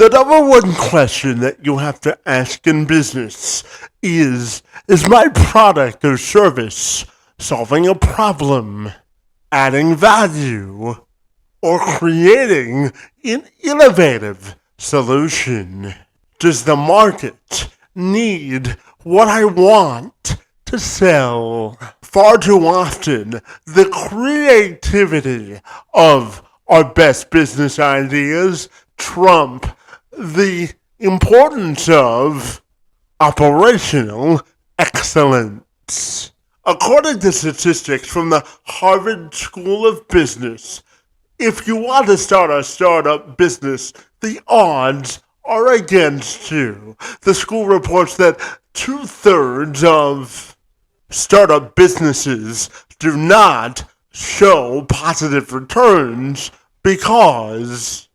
The number one question that you have to ask in business is my product or service solving a problem, adding value, or creating an innovative solution? Does the market need what I want to sell? Far too often, the creativity of our best business ideas trump the importance of operational excellence. According to statistics from the Harvard School of Business, if you want to start a startup business, the odds are against you. The school reports that 2/3 of startup businesses do not show positive returns because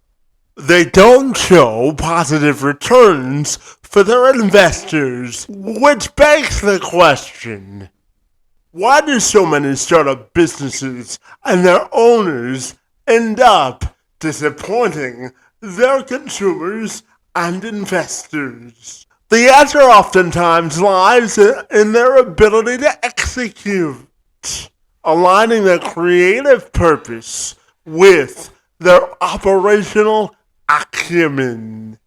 they don't show positive returns for their investors, which begs the question, why do so many startup businesses and their owners end up disappointing their consumers and investors? The answer oftentimes lies in their ability to execute, aligning their creative purpose with their operational acumen.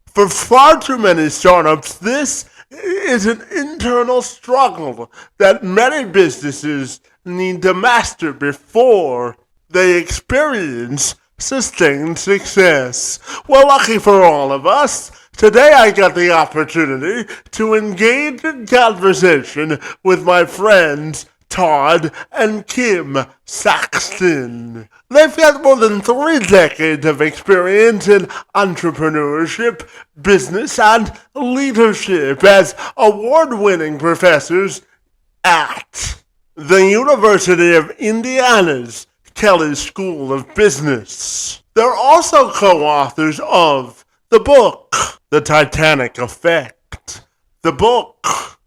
For far too many startups, this is an internal struggle that many businesses need to master before they experience sustained success. Well, lucky for all of us, today I got the opportunity to engage in conversation with my friends Todd and Kim Saxton. They've got more than 3 decades of experience in entrepreneurship, business, and leadership as award-winning professors at the University of Indiana's Kelley School of Business. They're also co-authors of the book, The Titanic Effect. The book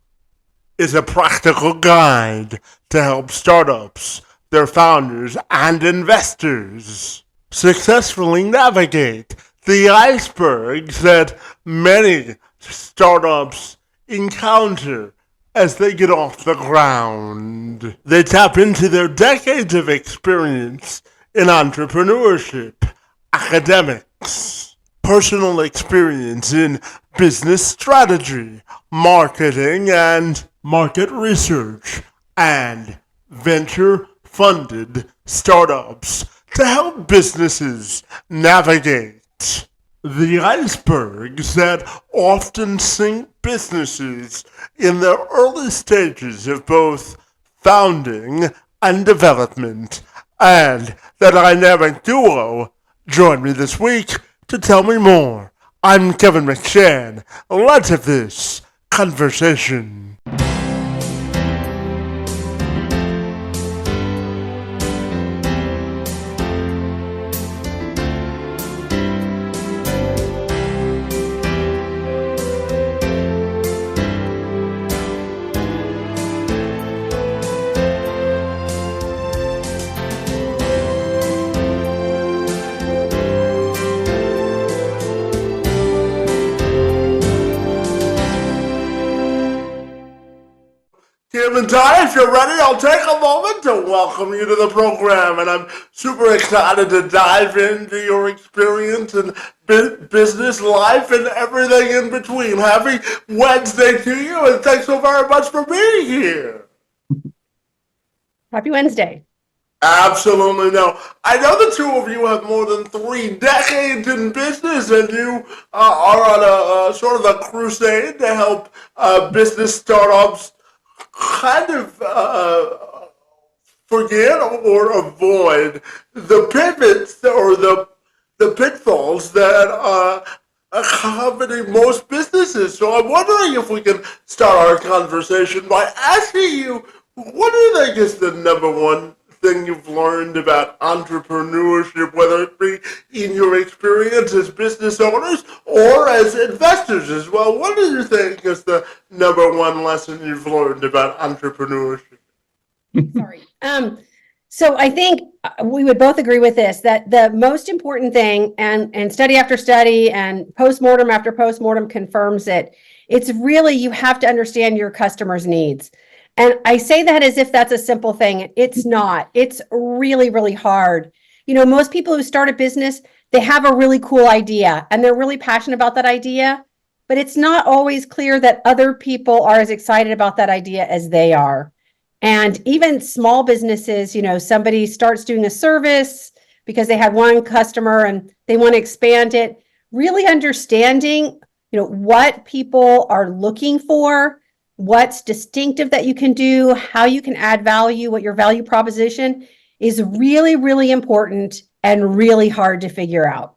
is a practical guide to help startups, their founders, and investors successfully navigate the icebergs that many startups encounter as they get off the ground. They tap into their decades of experience in entrepreneurship, academics, personal experience in business strategy, marketing, and market research, and venture-funded startups to help businesses navigate the icebergs that often sink businesses in the early stages of both founding and development. And that dynamic duo joined me this week to tell me more. I'm Kevin McShann. Let's have this conversation. Kim and Todd, if you're ready, I'll take a moment to welcome you to the program, and I'm super excited to dive into your experience and business life and everything in between. Happy Wednesday to you, and thanks so very much for being here. Happy Wednesday. Absolutely. No, I know the two of you have more than 3 decades in business, and you are on a sort of a crusade to help business startups kind of forget or avoid the pivots or the pitfalls that accompany most businesses. So I'm wondering if we can start our conversation by asking you, what do you think is the number one thing you've learned about entrepreneurship, whether it be in your experience as business owners or as investors as well? What do you think is the number one lesson you've learned about entrepreneurship? Sorry. So I think we would both agree with this, that the most important thing, and study after study and postmortem after postmortem confirms it, it's really you have to understand your customer's needs. And I say that as if that's a simple thing. It's not. It's really, really hard. Most people who start a business, they have a really cool idea and they're really passionate about that idea, but it's not always clear that other people are as excited about that idea as they are. And even small businesses, somebody starts doing a service because they had one customer and they want to expand it, really understanding, what people are looking for, what's distinctive that you can do, how you can add value, what your value proposition is really, really important and really hard to figure out.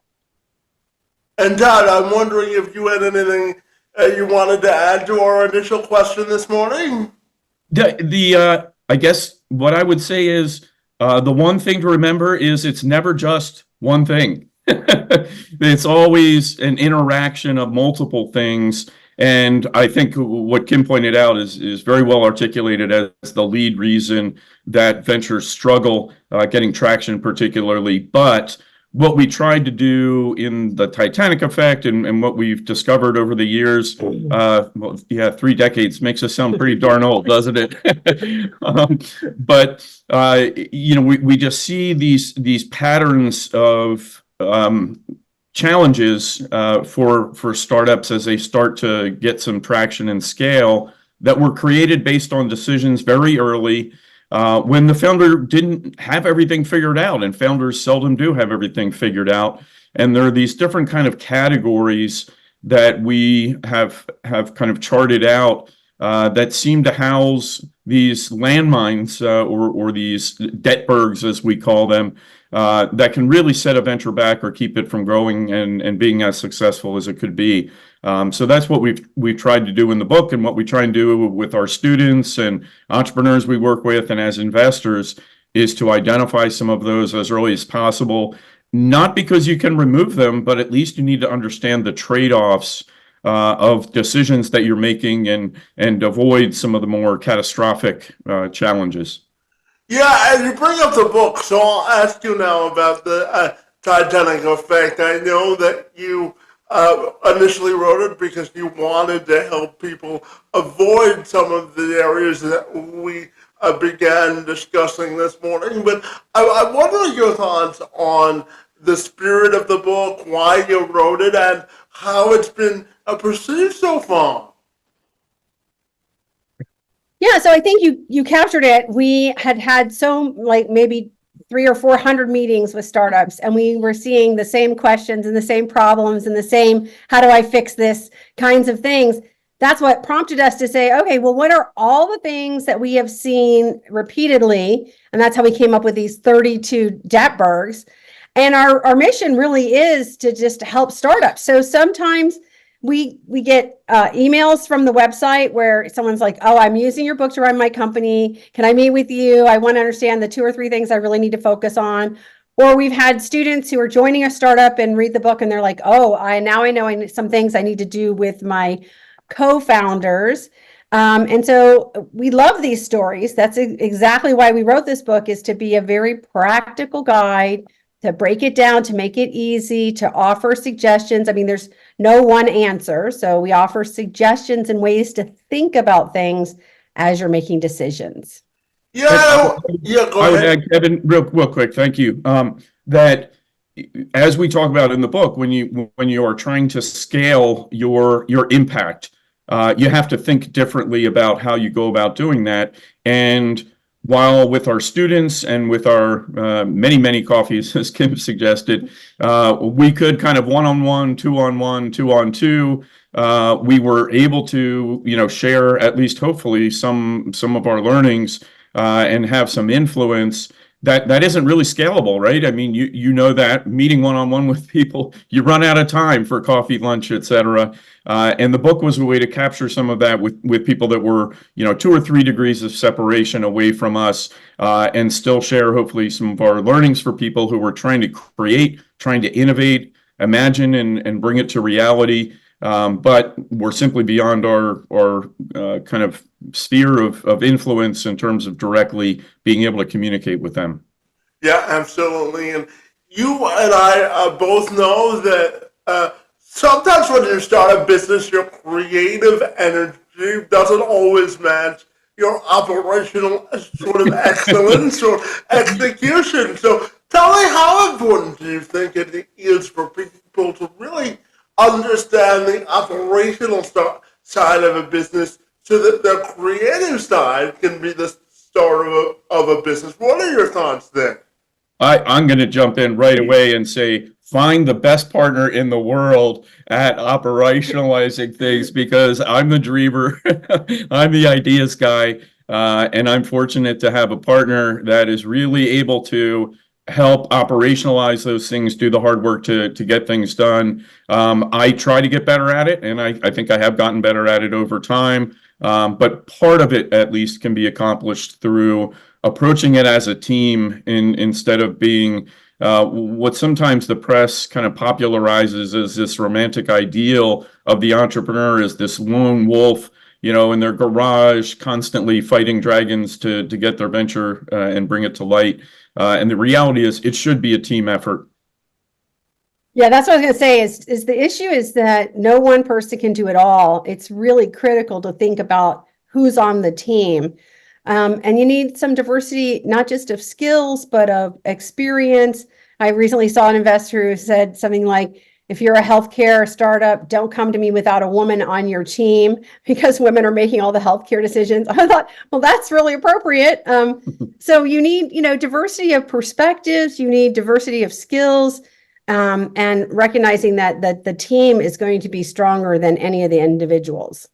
And Todd, I'm wondering if you had anything you wanted to add to our initial question this morning? I guess what I would say is the one thing to remember is it's never just one thing. It's always an interaction of multiple things. And I think what Kim pointed out is very well articulated as the lead reason that ventures struggle getting traction, particularly. But what we tried to do in the Titanic Effect and what we've discovered over the years, 3 decades makes us sound pretty darn old, doesn't it? We just see these patterns of challenges for startups as they start to get some traction and scale that were created based on decisions very early when the founder didn't have everything figured out, and founders seldom do have everything figured out. And there are these different kind of categories that we have kind of charted out that seem to house these landmines or these debtbergs, as we call them, that can really set a venture back or keep it from growing and being as successful as it could be. So that's what we've tried to do in the book, and what we try and do with our students and entrepreneurs we work with and as investors is to identify some of those as early as possible, not because you can remove them, but at least you need to understand the trade-offs of decisions that you're making and avoid some of the more catastrophic challenges. Yeah, and you bring up the book, so I'll ask you now about the Titanic Effect. I know that you initially wrote it because you wanted to help people avoid some of the areas that we began discussing this morning. But I wonder your thoughts on the spirit of the book, why you wrote it, and how it's been perceived so far. Yeah, so I think you captured it. We had maybe 300 or 400 meetings with startups, and we were seeing the same questions and the same problems and the same how do I fix this kinds of things. That's what prompted us to say, okay, well, what are all the things that we have seen repeatedly? And that's how we came up with these 32 debtbergs. And our mission really is to just help startups. So sometimes we get emails from the website where someone's like, oh, I'm using your book to run my company. Can I meet with you? I want to understand the 2 or 3 things I really need to focus on. Or we've had students who are joining a startup and read the book and they're like, oh, I know some things I need to do with my co-founders. And so we love these stories. That's exactly why we wrote this book, is to be a very practical guide, to break it down, to make it easy, to offer suggestions. I mean, there's no one answer. So we offer suggestions and ways to think about things as you're making decisions. Go ahead. I would add, Kevin, real quick, thank you. That as we talk about in the book, when you are trying to scale your impact, you have to think differently about how you go about doing that. And while with our students and with our many coffees, as Kim suggested, we could kind of one-on-one, two-on-one, two-on-two. We were able to, share at least hopefully some of our learnings and have some influence. That isn't really scalable, right? I mean, you know that meeting one-on-one with people, you run out of time for coffee, lunch, etc. And the book was a way to capture some of that with people that were, 2 or 3 degrees of separation away from us, and still share hopefully some of our learnings for people who were trying to create, trying to innovate, imagine, and bring it to reality. but we're simply beyond our kind of sphere of influence in terms of directly being able to communicate with them. Yeah, absolutely. And you and I both know that sometimes when you start a business, your creative energy doesn't always match your operational sort of excellence or execution. So tell me, how important do you think it is for people to really understand the operational side of a business so that the creative side can be the start of a business? What are your thoughts there? I'm going to jump in right away and say, find the best partner in the world at operationalizing things, because I'm the dreamer, I'm the ideas guy, and I'm fortunate to have a partner that is really able to help operationalize those things, do the hard work to get things done. I try to get better at it, and I think I have gotten better at it over time. But part of it, at least, can be accomplished through approaching it as a team instead of being what sometimes the press kind of popularizes as this romantic ideal of the entrepreneur as this lone wolf, in their garage, constantly fighting dragons to get their venture and bring it to light. And the reality is it should be a team effort. Yeah, that's what I was going to say is the issue is that no one person can do it all. It's really critical to think about who's on the team. And you need some diversity, not just of skills, but of experience. I recently saw an investor who said something like, if you're a healthcare startup, don't come to me without a woman on your team, because women are making all the healthcare decisions. I thought, well, that's really appropriate. So you need, diversity of perspectives, you need diversity of skills, and recognizing that the team is going to be stronger than any of the individuals.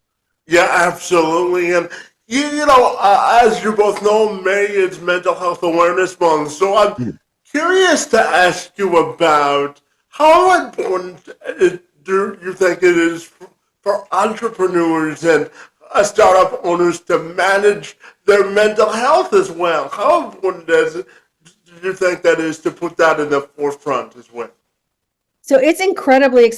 Yeah, absolutely. And as you both know, May is Mental Health Awareness Month. So I'm curious to ask you about how important do you think it is for entrepreneurs and startup owners to manage their mental health as well? How important do you think that is to put that in the forefront as well? So it's incredibly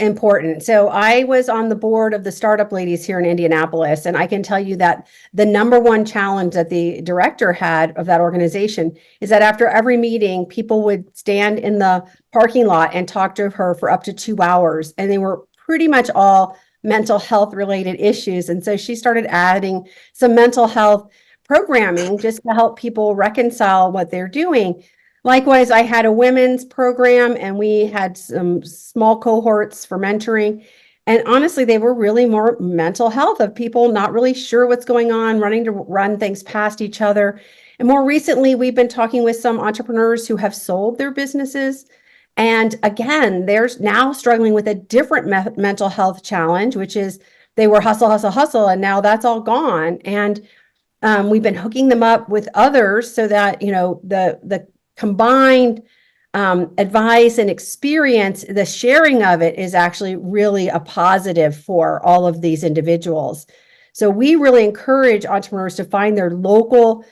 important. So I was on the board of the Startup Ladies here in Indianapolis, and I can tell you that the number one challenge that the director had of that organization is that after every meeting, people would stand in the parking lot and talk to her for up to 2 hours, and they were pretty much all mental health related issues. And so she started adding some mental health programming just to help people reconcile what they're doing. Likewise, I had a women's program, and we had some small cohorts for mentoring. And honestly, they were really more mental health of people not really sure what's going on, running to run things past each other. And more recently, we've been talking with some entrepreneurs who have sold their businesses. And again, they're now struggling with a different mental health challenge, which is they were hustle, hustle, hustle, and now that's all gone. And we've been hooking them up with others so that, the combined advice and experience, the sharing of it is actually really a positive for all of these individuals. So we really encourage entrepreneurs to find their local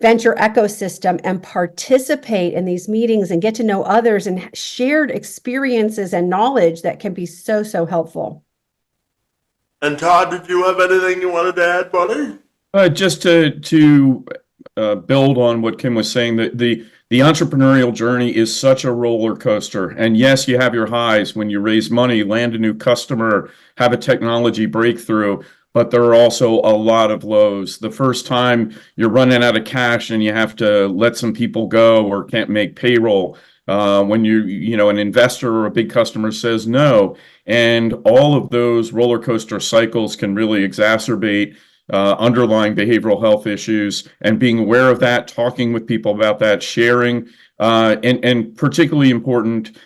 venture ecosystem and participate in these meetings and get to know others and shared experiences and knowledge that can be so, so helpful. And Todd, did you have anything you wanted to add, buddy? Just to build on what Kim was saying, that the entrepreneurial journey is such a roller coaster. And yes, you have your highs when you raise money, land a new customer, have a technology breakthrough, but there are also a lot of lows. The first time you're running out of cash and you have to let some people go or can't make payroll, when an investor or a big customer says no, and all of those roller coaster cycles can really exacerbate underlying behavioral health issues, and being aware of that, talking with people about that, sharing, and particularly important,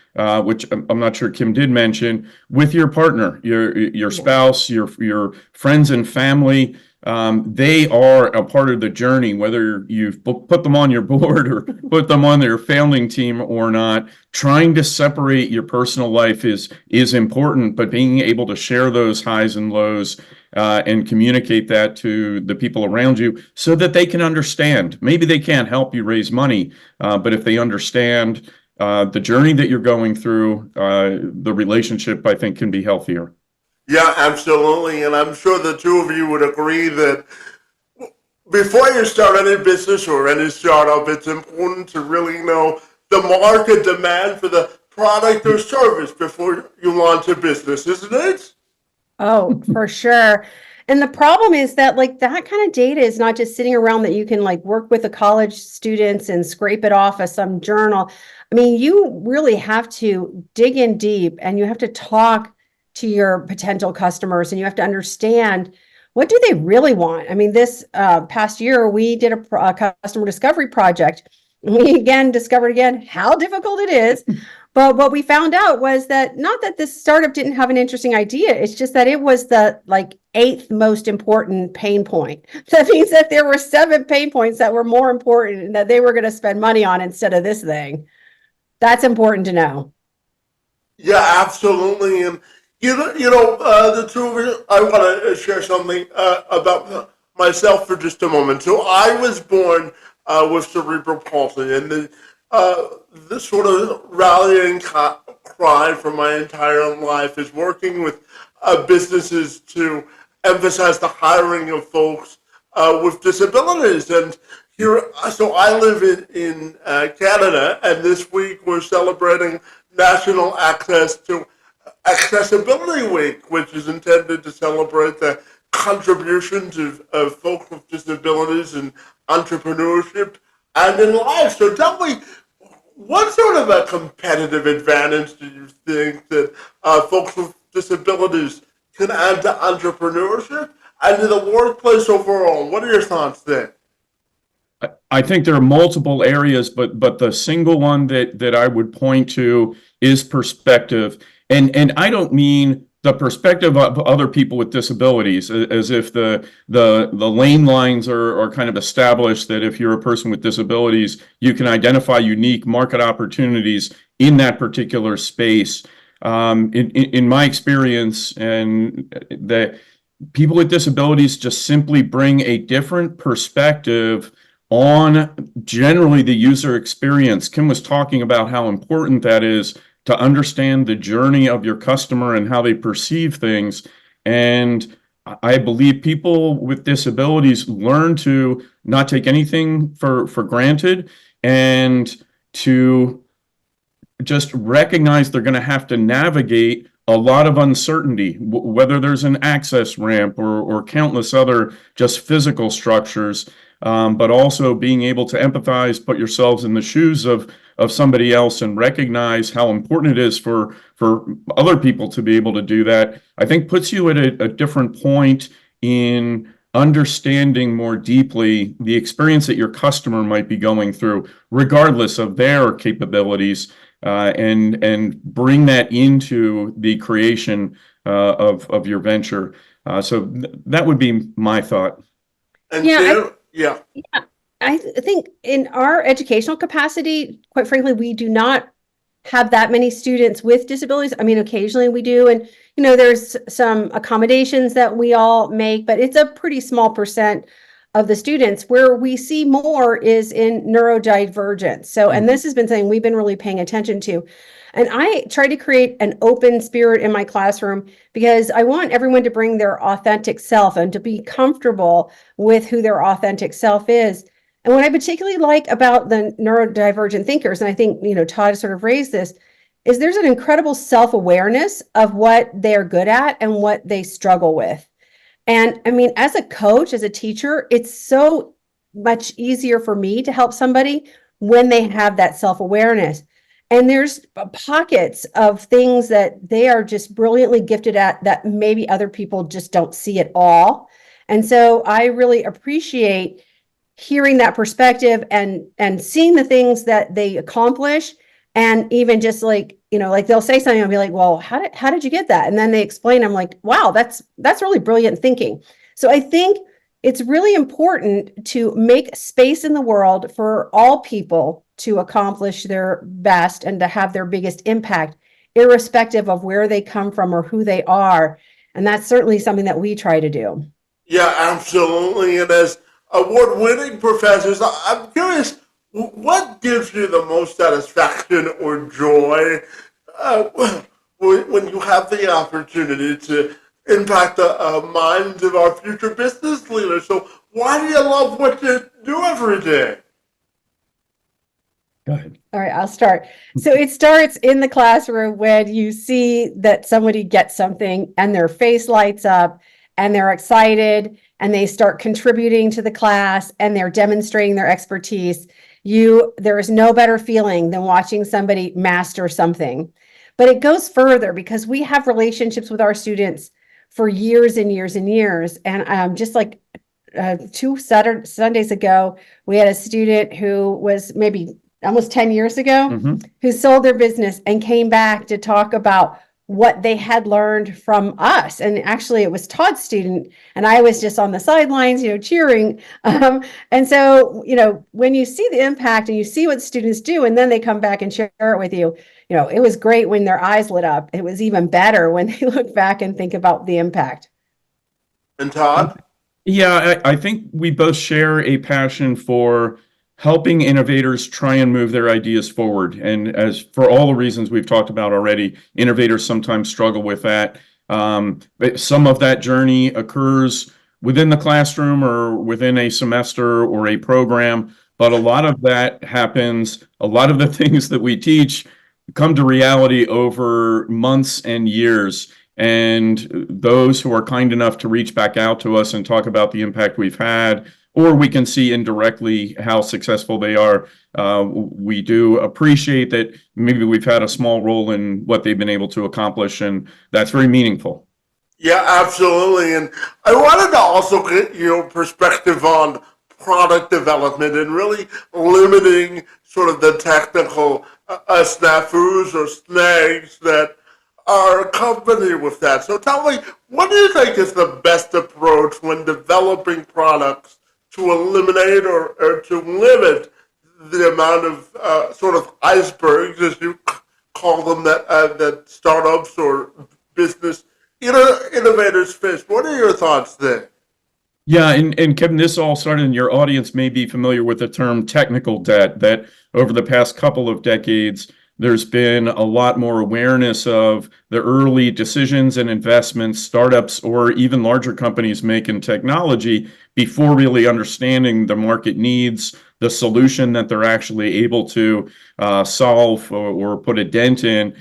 which I'm not sure Kim did mention, with your partner, your spouse, your friends and family. They are a part of the journey, whether you've put them on your board or put them on their founding team or not. Trying to separate your personal life is important, but being able to share those highs and lows and communicate that to the people around you so that they can understand. Maybe they can't help you raise money, but if they understand the journey that you're going through, the relationship, I think, can be healthier. Yeah, absolutely. And I'm sure the two of you would agree that before you start any business or any startup, it's important to really know the market demand for the product or service before you launch a business, isn't it? Oh, for sure. And the problem is that like that kind of data is not just sitting around that you can like work with the college students and scrape it off of some journal. I mean, you really have to dig in deep and you have to talk to your potential customers and you have to understand what do they really want. I mean, this past year we did a customer discovery project. We again discovered again how difficult it is. But what we found out was that not that this startup didn't have an interesting idea, it's just that it was the like eighth most important pain point. That means that there were seven pain points that were more important and that they were going to spend money on instead of this thing. That's important to know. Yeah, absolutely. And the two of you, I want to share something about myself for just a moment. So I was born with cerebral palsy, and the sort of rallying cry for my entire life is working with businesses to emphasize the hiring of folks with disabilities. And here, so I live in Canada, and this week we're celebrating National Accessibility Week, which is intended to celebrate the contributions of folks with disabilities in entrepreneurship and in life. So tell me, what sort of a competitive advantage do you think that folks with disabilities can add to entrepreneurship and to the workplace overall? What are your thoughts there? I think there are multiple areas, but the single one that I would point to is perspective. And I don't mean the perspective of other people with disabilities, as if the lane lines are kind of established that if you're a person with disabilities, you can identify unique market opportunities in that particular space. In my experience, and the people with disabilities just simply bring a different perspective on generally the user experience. Kim was talking about how important that is to understand the journey of your customer and how they perceive things. And I believe people with disabilities learn to not take anything for granted and to just recognize they're going to have to navigate a lot of uncertainty, whether there's an access ramp or countless other just physical structures, but also being able to empathize, put yourselves in the shoes of somebody else and recognize how important it is for other people to be able to do that, I think puts you at a different point in understanding more deeply the experience that your customer might be going through, regardless of their capabilities, and bring that into the creation of your venture. So that would be my thought. And Yeah, yeah. I think in our educational capacity, quite frankly, we do not have that many students with disabilities. I mean, occasionally we do. And, there's some accommodations that we all make, but it's a pretty small percent of the students. Where we see more is in neurodivergence. So, and this has been something we've been really paying attention to. And I try to create an open spirit in my classroom because I want everyone to bring their authentic self and to be comfortable with who their authentic self is. And what I particularly like about the neurodivergent thinkers, and I think, Todd sort of raised this, is there's an incredible self-awareness of what they're good at and what they struggle with. And I mean, as a coach, as a teacher, it's so much easier for me to help somebody when they have that self-awareness. And there's pockets of things that they are just brilliantly gifted at that maybe other people just don't see at all. And so I really appreciate hearing that perspective and seeing the things that they accomplish. And even just like, like they'll say something, I'll be like, well, how did you get that? And then they explain, I'm like, wow, that's really brilliant thinking. So I think it's really important to make space in the world for all people to accomplish their best and to have their biggest impact, irrespective of where they come from or who they are. And that's certainly something that we try to do. Yeah, absolutely. And as award-winning professors, I'm curious, what gives you the most satisfaction or joy when you have the opportunity to impact the minds of our future business leaders. So why do you love what you do every day? Go ahead. All right, I'll start. So it starts in the classroom when you see that somebody gets something and their face lights up and they're excited and they start contributing to the class and they're demonstrating their expertise. There is no better feeling than watching somebody master something. But it goes further because we have relationships with our students for years and years and years. And just like Sundays ago, we had a student who was maybe almost 10 years ago, who sold their business and came back to talk about what they had learned from us. And actually it was Todd's student and I was just on the sidelines, cheering. And so, when you see the impact and you see what students do, and then they come back and share it with you, it was great when their eyes lit up. It was even better when they look back and think about the impact. And Todd? Yeah, I think we both share a passion for helping innovators try and move their ideas forward. And as for all the reasons we've talked about already, innovators sometimes struggle with that. But some of that journey occurs within the classroom or within a semester or a program. But a lot of that happens, a lot of the things that we teach come to reality over months and years. And those who are kind enough to reach back out to us and talk about the impact we've had, or we can see indirectly how successful they are. We do appreciate that maybe we've had a small role in what they've been able to accomplish, and that's very meaningful. Yeah, absolutely. And I wanted to also get your perspective on product development and really limiting sort of the technical snafus or snags that are accompanied with that. So tell me, what do you think is the best approach when developing products to eliminate or to limit the amount of sort of icebergs, as you call them, that startups or business innovators face? What are your thoughts there? Yeah, and Kevin, this all started, and your audience may be familiar with the term technical debt, that over the past couple of decades, there's been a lot more awareness of the early decisions and investments startups or even larger companies make in technology before really understanding the market needs, the solution that they're actually able to solve or put a dent in.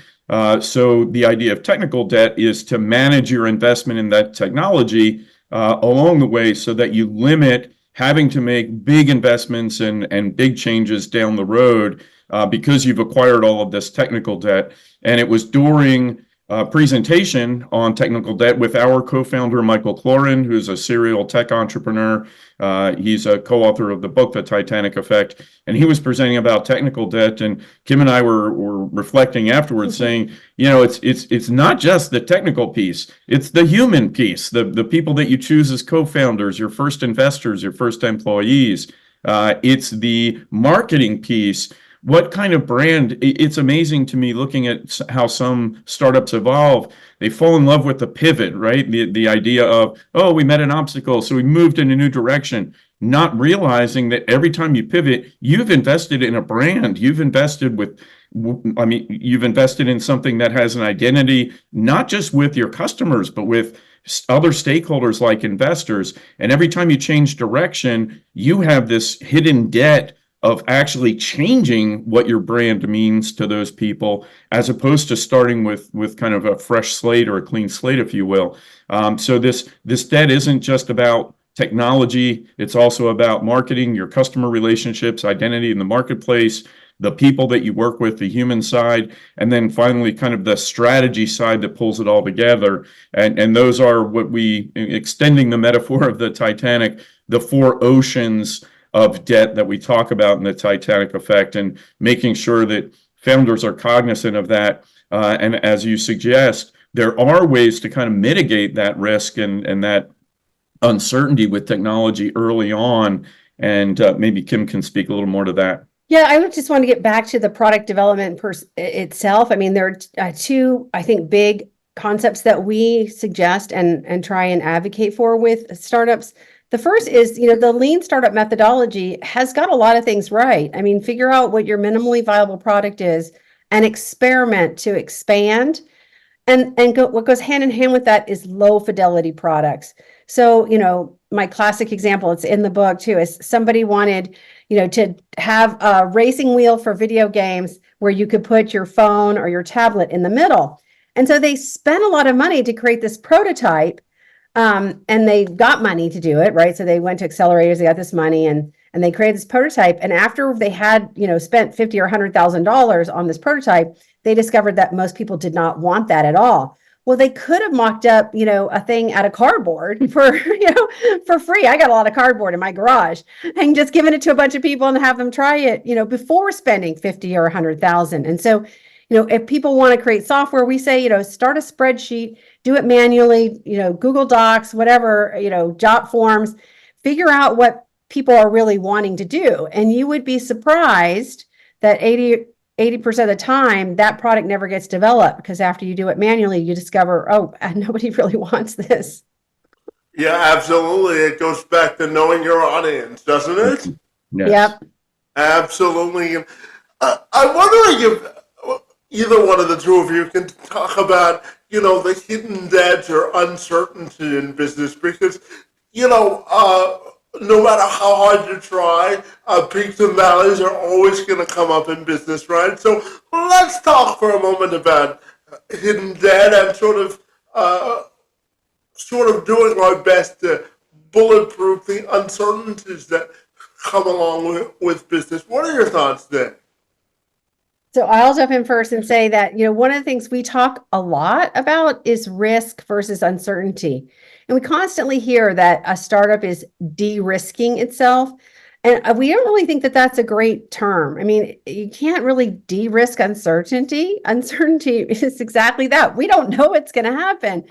So the idea of technical debt is to manage your investment in that technology along the way so that you limit having to make big investments and big changes down the road because you've acquired all of this technical debt. And it was during a presentation on technical debt with our co-founder, Michael Cloran, who's a serial tech entrepreneur. He's a co-author of the book, The Titanic Effect. And he was presenting about technical debt. And Kim and I were reflecting afterwards saying, it's not just the technical piece, it's the human piece, the people that you choose as co-founders, your first investors, your first employees. It's the marketing piece. What kind of brand? It's amazing to me looking at how some startups evolve. They fall in love with the pivot, right? The idea of, oh, we met an obstacle, so we moved in a new direction, not realizing that every time you pivot, you've invested in a brand. You've invested you've invested in something that has an identity, not just with your customers, but with other stakeholders like investors. And every time you change direction, you have this hidden debt of actually changing what your brand means to those people, as opposed to starting with kind of a fresh slate or a clean slate, if you will. So this debt isn't just about technology. It's also about marketing, your customer relationships, identity in the marketplace, the people that you work with, the human side, and then finally kind of the strategy side that pulls it all together. And those are what extending the metaphor of the Titanic, the four oceans of debt that we talk about in the Titanic Effect, and making sure that founders are cognizant of that. And as you suggest, there are ways to kind of mitigate that risk and that uncertainty with technology early on. And maybe Kim can speak a little more to that. Yeah, I would just want to get back to the product development itself. I mean, there are two, I think, big concepts that we suggest and try and advocate for with startups. The first is, the lean startup methodology has got a lot of things right. I mean, figure out what your minimally viable product is and experiment to expand. What goes hand in hand with that is low fidelity products. So, my classic example, it's in the book too, is somebody wanted, to have a racing wheel for video games where you could put your phone or your tablet in the middle. And so they spent a lot of money to create this prototype, and they got money to do it, right? So they went to accelerators, they got this money, and they created this prototype. And after they had, spent $50,000 or $100,000 on this prototype, they discovered that most people did not want that at all. Well, they could have mocked up, a thing out of cardboard for, for free. I got a lot of cardboard in my garage, and just given it to a bunch of people and have them try it, before spending 50 or 100,000. And so, if people want to create software, we say, start a spreadsheet, do it manually, Google Docs, whatever, job forms, figure out what people are really wanting to do. And you would be surprised that 80% of the time that product never gets developed, because after you do it manually, you discover, oh, nobody really wants this. Yeah, absolutely. It goes back to knowing your audience, doesn't it? Yes. Yep. Absolutely. I'm wondering if either one of the two of you can talk about, the hidden debts or uncertainty in business, because, no matter how hard you try, peaks and valleys are always going to come up in business, right? So let's talk for a moment about hidden debt and sort of doing our best to bulletproof the uncertainties that come along with business. What are your thoughts there? So I'll jump in first and say that, one of the things we talk a lot about is risk versus uncertainty. And we constantly hear that a startup is de-risking itself. And we don't really think that that's a great term. I mean, you can't really de-risk uncertainty. Uncertainty is exactly that. We don't know what's going to happen.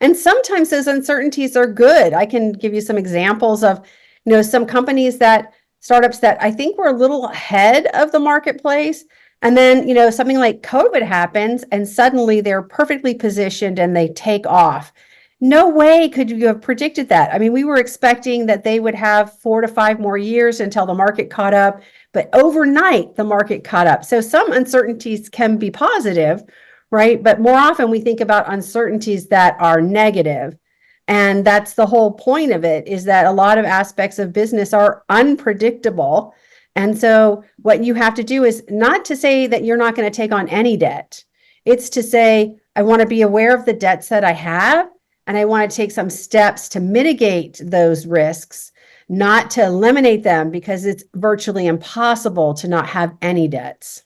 And sometimes those uncertainties are good. I can give you some examples of, some startups that I think were a little ahead of the marketplace. And then, something like COVID happens and suddenly they're perfectly positioned and they take off. No way could you have predicted that. I mean, we were expecting that they would have 4 to 5 more years until the market caught up, but overnight the market caught up. So some uncertainties can be positive, right? But more often we think about uncertainties that are negative. And that's the whole point of it, is that a lot of aspects of business are unpredictable. And so what you have to do is not to say that you're not going to take on any debt. It's to say, I want to be aware of the debts that I have, and I want to take some steps to mitigate those risks, not to eliminate them, because it's virtually impossible to not have any debts.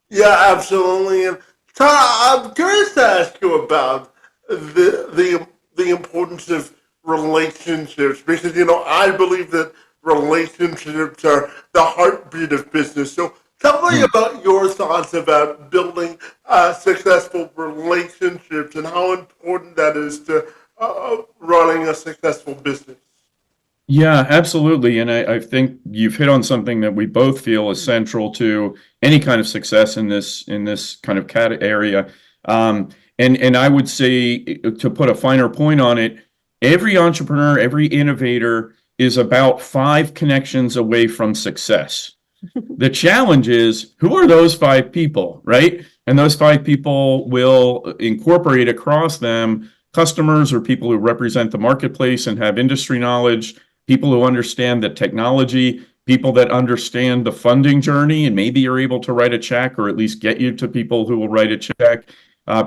Yeah, absolutely. And Todd, I'm curious to ask you about the importance of relationships, because, I believe that relationships are the heartbeat of business. So tell me about your thoughts about building successful relationships and how important that is to running a successful business. Yeah, absolutely. And I think you've hit on something that we both feel is central to any kind of success in this kind of area. And I would say, to put a finer point on it, every entrepreneur, every innovator is about 5 connections away from success. The challenge is, who are those 5 people, right? And those 5 people will incorporate across them customers or people who represent the marketplace and have industry knowledge, people who understand the technology, people that understand the funding journey and maybe are able to write a check or at least get you to people who will write a check,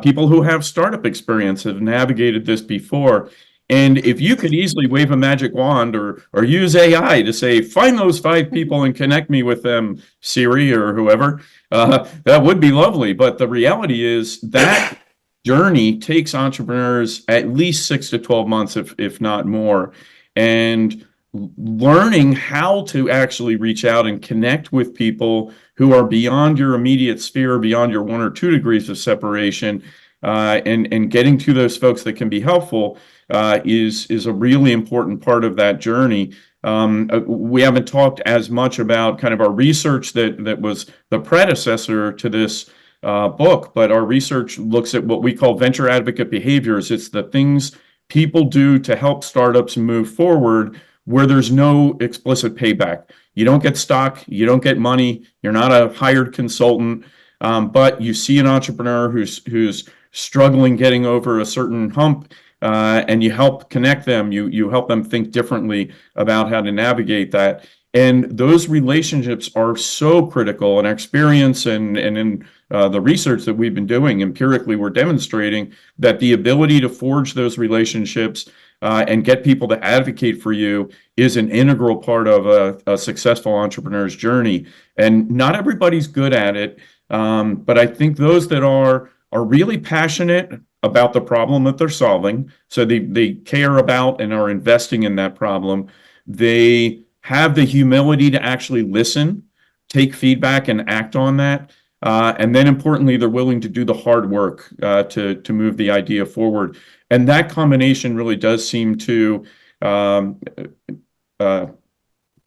people who have startup experience, have navigated this before. And if you could easily wave a magic wand or use AI to say, find those 5 people and connect me with them, Siri or whoever, that would be lovely. But the reality is that journey takes entrepreneurs at least 6 to 12 months, if not more. And learning how to actually reach out and connect with people who are beyond your immediate sphere, beyond your 1 or 2 degrees of separation, and getting to those folks that can be helpful is a really important part of that journey. We haven't talked as much about kind of our research that was the predecessor to this book, but our research looks at what we call venture advocate behaviors. It's the things people do to help startups move forward where there's no explicit payback. You don't get stock, you don't get money, you're not a hired consultant, but you see an entrepreneur who's struggling getting over a certain hump, and you help connect them, you help them think differently about how to navigate that. And those relationships are so critical. And our experience and in the research that we've been doing empirically, we're demonstrating that the ability to forge those relationships and get people to advocate for you is an integral part of a successful entrepreneur's journey. And not everybody's good at it, but I think those that are really passionate about the problem that they're solving, so they care about and are investing in that problem. They have the humility to actually listen, take feedback, and act on that. And then importantly, they're willing to do the hard work to move the idea forward. And that combination really does seem to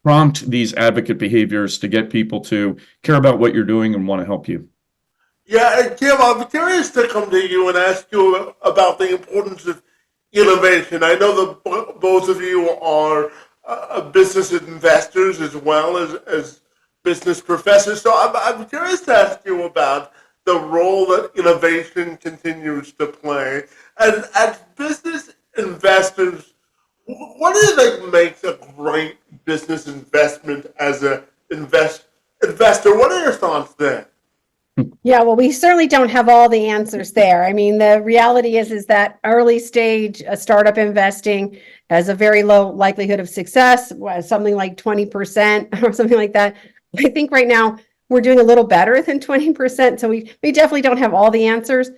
prompt these advocate behaviors to get people to care about what you're doing and want to help you. Yeah, and Kim, I'm curious to come to you and ask you about the importance of innovation. I know that both of you are business investors as well as business professors. So I'm curious to ask you about the role that innovation continues to play. And as business investors, what do you think makes a great business investment as an investor? What are your thoughts there? Yeah, well, we certainly don't have all the answers there. I mean, the reality is that early stage startup investing has a very low likelihood of success, something like 20% or something like that. I think right now we're doing a little better than 20%. So we definitely don't have all the answers.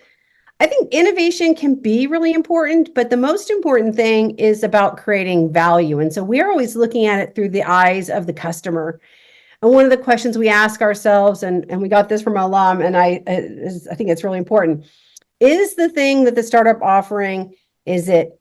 I think innovation can be really important, but the most important thing is about creating value. And so we're always looking at it through the eyes of the customer. And one of the questions we ask ourselves, and we got this from an alum, and I think it's really important, is the thing that the startup offering, is it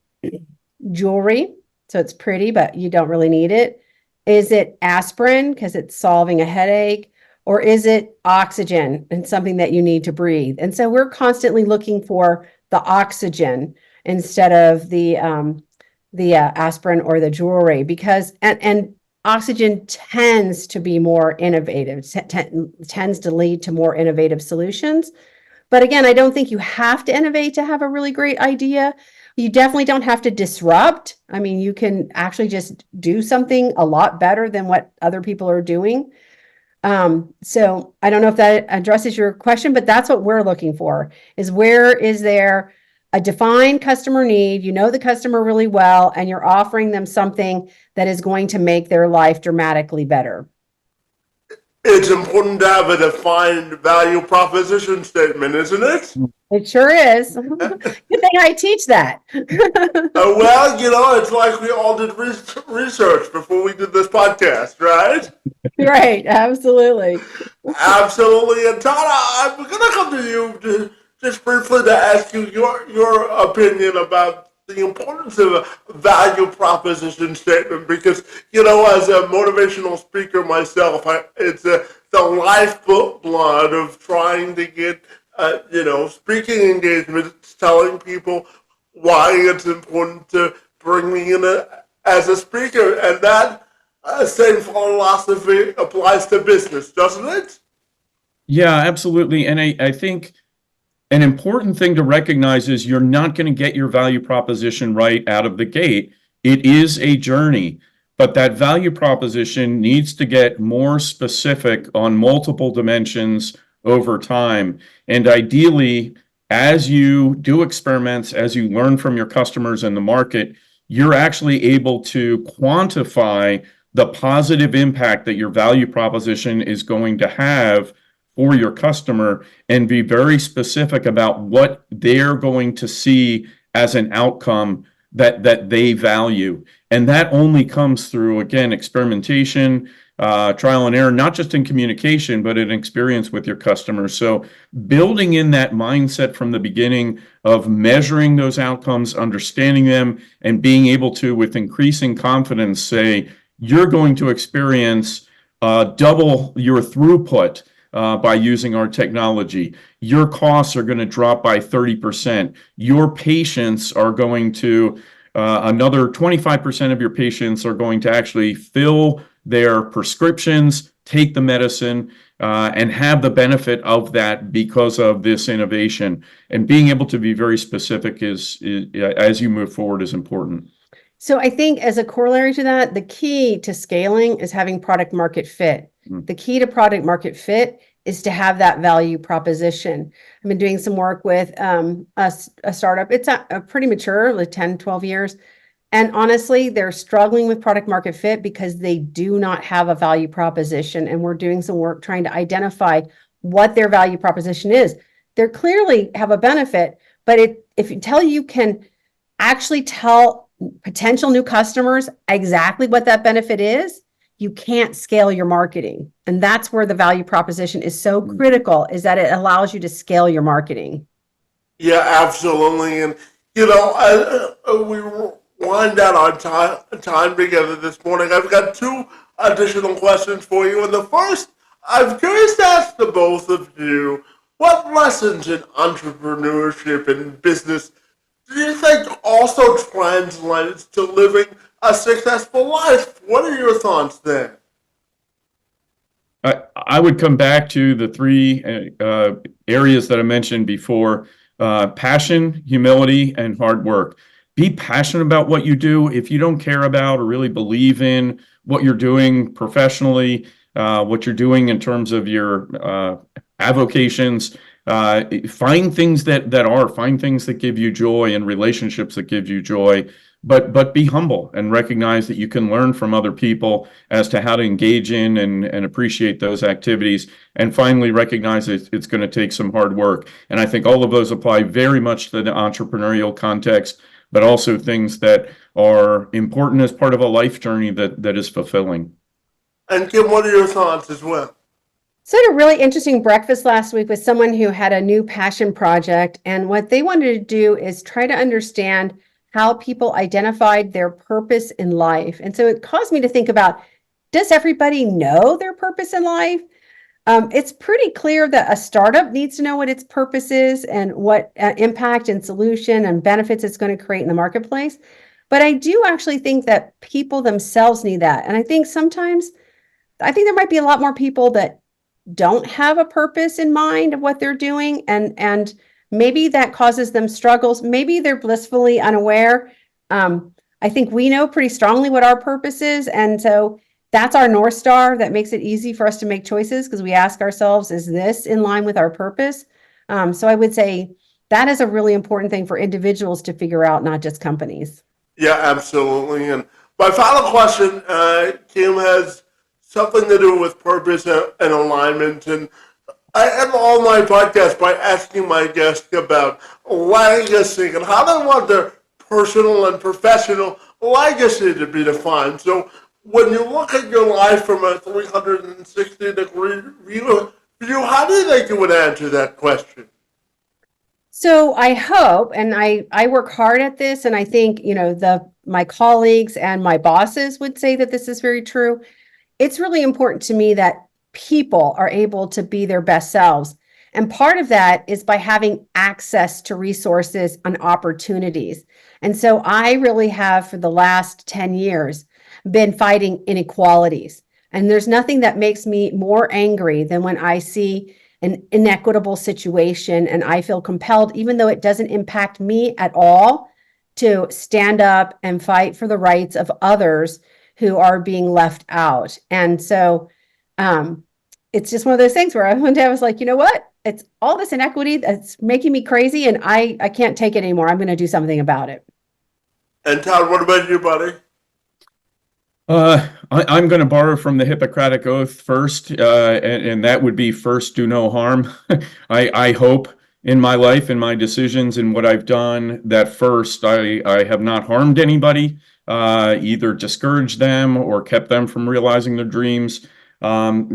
jewelry? So it's pretty, but you don't really need it. Is it aspirin because it's solving a headache? Or is it oxygen and something that you need to breathe? And so we're constantly looking for the oxygen instead of the aspirin or the jewelry, because and oxygen tends to be more innovative, tends to lead to more innovative solutions. But again, I don't think you have to innovate to have a really great idea. You definitely don't have to disrupt. I mean, you can actually just do something a lot better than what other people are doing. So I don't know if that addresses your question, but that's what we're looking for, is where is there a defined customer need, you know the customer really well, and you're offering them something that is going to make their life dramatically better. It's important to have a defined value proposition statement, isn't it? It sure is. Good thing I teach that. Well, it's like we all did research before we did this podcast, right? Right, absolutely. Absolutely. And Todd, I'm going to come to you just briefly to ask you your opinion about the importance of a value proposition statement, because, as a motivational speaker myself, it's the lifeblood of trying to get, speaking engagements, telling people why it's important to bring me in as a speaker. And that same philosophy applies to business, doesn't it? Yeah, absolutely. And I think an important thing to recognize is you're not going to get your value proposition right out of the gate. It is a journey, but that value proposition needs to get more specific on multiple dimensions over time. And ideally, as you do experiments, as you learn from your customers and the market, you're actually able to quantify the positive impact that your value proposition is going to have for your customer, and be very specific about what they're going to see as an outcome that they value. And that only comes through, again, experimentation, trial and error, not just in communication, but in experience with your customers. So building in that mindset from the beginning of measuring those outcomes, understanding them, and being able to, with increasing confidence, say, you're going to experience double your throughput by using our technology. Your costs are going to drop by 30%. Your patients are going to, another 25% of your patients are going to actually fill their prescriptions, take the medicine, and have the benefit of that because of this innovation. And being able to be very specific is as you move forward is important. So I think as a corollary to that, the key to scaling is having product market fit. The key to product market fit is to have that value proposition. I've been doing some work with a startup. It's a pretty mature, like 10, 12 years. And honestly, they're struggling with product market fit because they do not have a value proposition. And we're doing some work trying to identify what their value proposition is. They clearly have a benefit, but until you can actually tell potential new customers exactly what that benefit is, you can't scale your marketing. And that's where the value proposition is so critical, is that it allows you to scale your marketing. Yeah, absolutely. And, we wind down our time together this morning. I've got two additional questions for you. And the first, I'm curious to ask the both of you, what lessons in entrepreneurship and business do you think also translates to living a successful life? What are your thoughts there? I would come back to the three areas that I mentioned before: passion, humility, and hard work. Be passionate about what you do. If you don't care about or really believe in what you're doing professionally, what you're doing in terms of your avocations, find things find things that give you joy and relationships that give you joy. But be humble and recognize that you can learn from other people as to how to engage in and appreciate those activities. And finally, recognize it's going to take some hard work. And I think all of those apply very much to the entrepreneurial context, but also things that are important as part of a life journey that is fulfilling. And Kim, what are your thoughts as well? So I had a really interesting breakfast last week with someone who had a new passion project. And what they wanted to do is try to understand how people identified their purpose in life. And so it caused me to think about, does everybody know their purpose in life? It's pretty clear that a startup needs to know what its purpose is and what impact and solution and benefits it's going to create in the marketplace. But I do actually think that people themselves need that. And I think there might be a lot more people that don't have a purpose in mind of what they're doing, and maybe that causes them struggles. Maybe they're blissfully unaware. I think we know pretty strongly what our purpose is, and so that's our North Star. That makes it easy for us to make choices because we ask ourselves, is this in line with our purpose? So I would say that is a really important thing for individuals to figure out, not just companies. Yeah, absolutely. And my final question, Kim, has something to do with purpose and alignment. And I end all my podcasts by asking my guests about legacy and how they want their personal and professional legacy to be defined. So when you look at your life from a 360-degree view, how do you think you would answer that question? So I hope, and I work hard at this, and I think, my colleagues and my bosses would say that this is very true. It's really important to me that people are able to be their best selves. And part of that is by having access to resources and opportunities. And so I really have, for the last 10 years, been fighting inequalities. And there's nothing that makes me more angry than when I see an inequitable situation and I feel compelled, even though it doesn't impact me at all, to stand up and fight for the rights of others who are being left out. And so it's just one of those things where one day I was like, you know what? It's all this inequity that's making me crazy, and I can't take it anymore. I'm going to do something about it. And Todd, what about you, buddy? I'm going to borrow from the Hippocratic Oath first, and that would be first, do no harm. I hope in my life, in my decisions, in what I've done, that first, I have not harmed anybody, either discouraged them or kept them from realizing their dreams.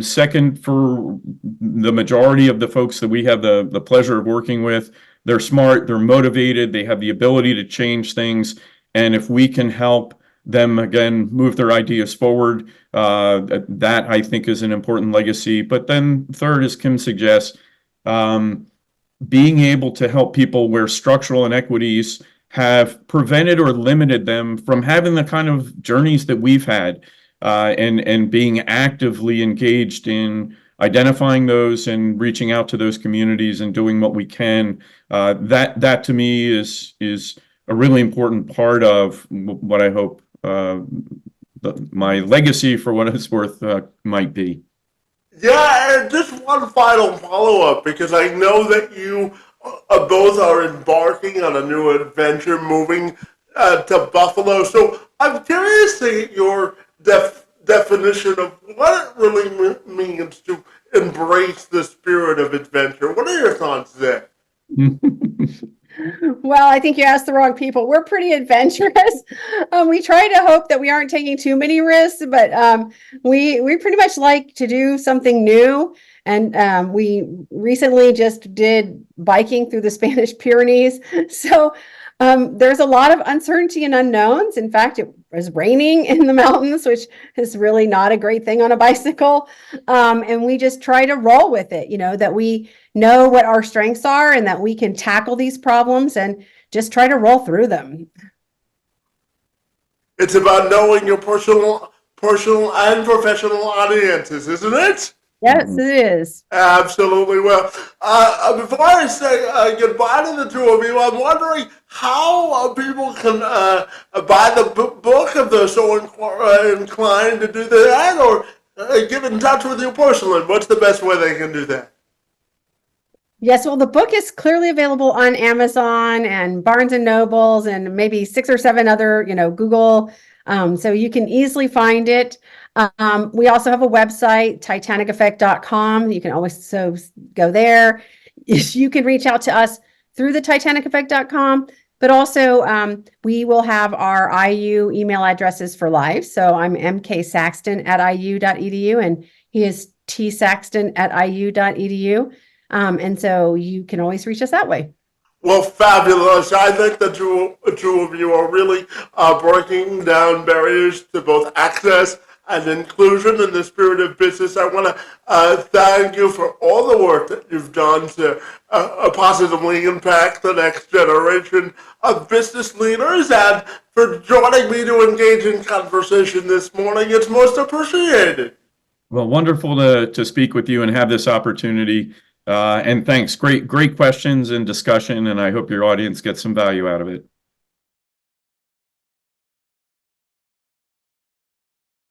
Second, for the majority of the folks that we have the pleasure of working with, they're smart, they're motivated, they have the ability to change things. And if we can help them, again, move their ideas forward, that I think is an important legacy. But then third, as Kim suggests, being able to help people where structural inequities have prevented or limited them from having the kind of journeys that we've had, and being actively engaged in identifying those and reaching out to those communities and doing what we can, that to me is a really important part of what I hope my legacy, for what it's worth, might be. Yeah, and just one final follow-up, because I know that you both are embarking on a new adventure, moving to Buffalo. So I'm curious to get your definition of what it really means to embrace the spirit of adventure. What are your thoughts there? Well, I think you asked the wrong people. We're pretty adventurous. We try to hope that we aren't taking too many risks, but we pretty much like to do something new. And we recently just did biking through the Spanish Pyrenees. So there's a lot of uncertainty and unknowns. In fact, it was raining in the mountains, which is really not a great thing on a bicycle. And we just try to roll with it, that we know what our strengths are and that we can tackle these problems and just try to roll through them. It's about knowing your personal and professional audiences, isn't it? Yes, it is. Absolutely. Well, before I say goodbye to the two of you, I'm wondering how people can buy the book if they're so inclined to do that, or get in touch with you personally. What's the best way they can do that? Yes, well, the book is clearly available on Amazon and Barnes and Nobles and maybe 6 or 7 other, Google. So you can easily find it. We also have a website, titaniceffect.com. You can always go there. You can reach out to us through the titaniceffect.com, but also we will have our IU email addresses for live. So I'm mksaxton@iu.edu and he is tsaxton@iu.edu. And so you can always reach us that way. Well, fabulous. I think the two of you are really breaking down barriers to both access and inclusion in the spirit of business. I want to thank you for all the work that you've done to positively impact the next generation of business leaders, and for joining me to engage in conversation this morning. It's most appreciated. Well, wonderful to speak with you and have this opportunity. And thanks. Great questions and discussion, and I hope your audience gets some value out of it.